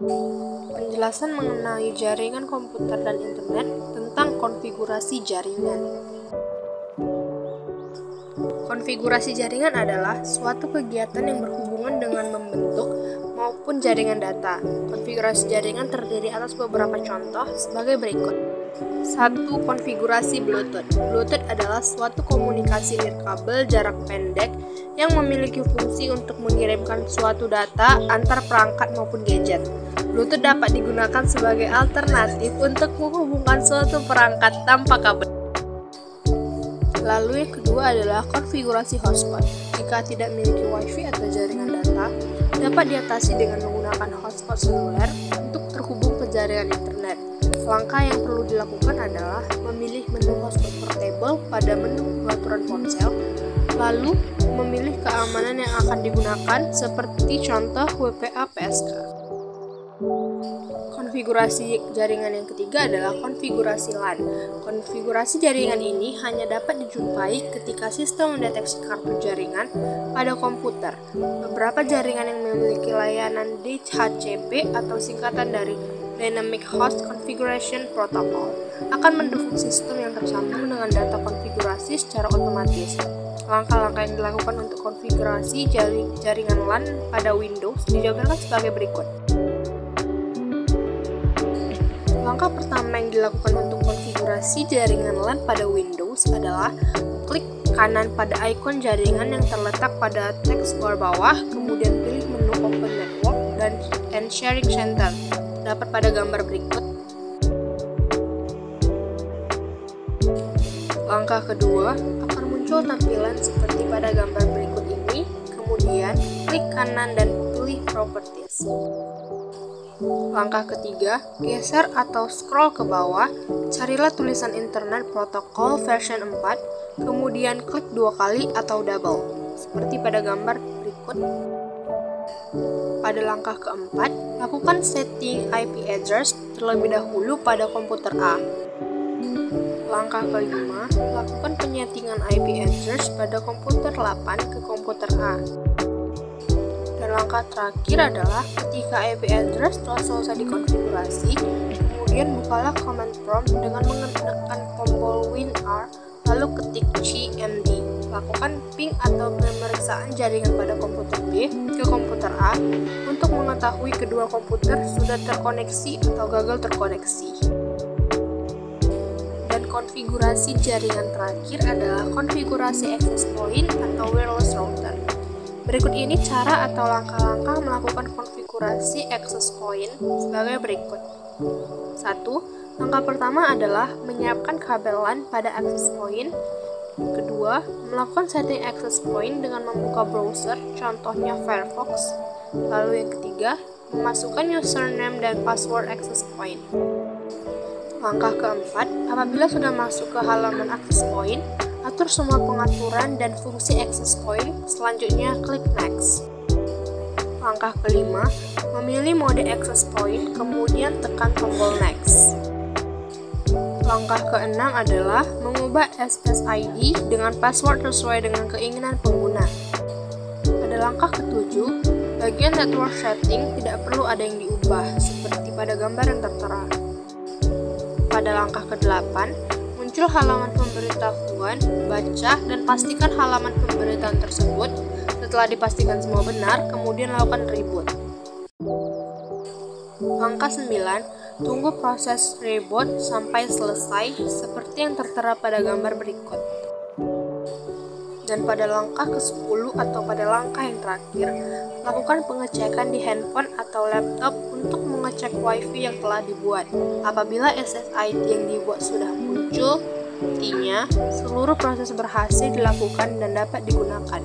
Penjelasan mengenai jaringan komputer dan internet tentang konfigurasi jaringan. Konfigurasi jaringan adalah suatu kegiatan yang berhubungan dengan membentuk maupun jaringan data. Konfigurasi jaringan terdiri atas beberapa contoh sebagai berikut. 1. Konfigurasi Bluetooth. Bluetooth adalah suatu komunikasi nirkabel jarak pendek yang memiliki fungsi untuk mengirimkan suatu data antar perangkat maupun gadget. Bluetooth dapat digunakan sebagai alternatif untuk menghubungkan suatu perangkat tanpa kabel. Lalu yang kedua adalah konfigurasi hotspot. Jika tidak memiliki WiFi atau jaringan data, dapat diatasi dengan menggunakan hotspot seluler untuk terhubung ke jaringan internet. Langkah yang perlu dilakukan adalah memilih menu hotspot portable pada menu pengaturan ponsel, lalu memilih keamanan yang akan digunakan seperti contoh WPA PSK. Konfigurasi jaringan yang ketiga adalah konfigurasi LAN. Konfigurasi jaringan ini hanya dapat dijumpai ketika sistem mendeteksi kartu jaringan pada komputer. Beberapa jaringan yang memiliki layanan DHCP atau singkatan dari Dynamic Host Configuration Protocol akan mendukung sistem yang tersambung dengan data konfigurasi secara otomatis. Langkah-langkah yang dilakukan untuk konfigurasi jaringan LAN pada Windows dijabarkan sebagai berikut. Langkah pertama yang dilakukan untuk konfigurasi jaringan LAN pada Windows adalah klik kanan pada ikon jaringan yang terletak pada taskbar bawah, kemudian pilih menu Open Network dan Sharing Center. Dapat pada gambar berikut. Langkah kedua akan muncul tampilan seperti pada gambar berikut ini, kemudian klik kanan dan pilih Properties. Langkah ketiga, geser atau scroll ke bawah, carilah tulisan Internet Protocol version 4, kemudian klik dua kali atau double, seperti pada gambar berikut. Pada langkah keempat, lakukan setting IP address terlebih dahulu pada komputer A. Langkah kelima, lakukan penyetingan IP address pada komputer 8 ke komputer A. Dan langkah terakhir adalah ketika IP address telah selesai dikonfigurasi, kemudian bukalah command prompt dengan menekan tombol WinR, lalu ketik cmd. Lakukan ping atau pemeriksaan jaringan pada komputer B ke komputer A untuk mengetahui kedua komputer sudah terkoneksi atau gagal terkoneksi. Dan konfigurasi jaringan terakhir adalah konfigurasi access point atau wireless router. Berikut ini cara atau langkah-langkah melakukan konfigurasi access point sebagai berikut. 1. Langkah pertama adalah menyiapkan kabel LAN pada access point. Kedua, melakukan setting access point dengan membuka browser, contohnya Firefox. Lalu yang ketiga, memasukkan username dan password access point. Langkah keempat, apabila sudah masuk ke halaman access point, atur semua pengaturan dan fungsi access point, selanjutnya klik Next. Langkah kelima, memilih mode access point, kemudian tekan tombol Next. Langkah keenam adalah mengubah SSID dengan password sesuai dengan keinginan pengguna. Pada langkah ketujuh, bagian network setting tidak perlu ada yang diubah, seperti pada gambar yang tertera. Pada langkah ke-8, muncul halaman pemberitahuan, baca, dan pastikan halaman pemberitaan tersebut. Setelah dipastikan semua benar, kemudian lakukan reboot. Langkah 9, tunggu proses reboot sampai selesai seperti yang tertera pada gambar berikut. Dan pada langkah ke-10 atau pada langkah yang terakhir, lakukan pengecekan di handphone atau laptop untuk mengecek WiFi yang telah dibuat. Apabila SSID yang dibuat sudah muncul, artinya seluruh proses berhasil dilakukan dan dapat digunakan.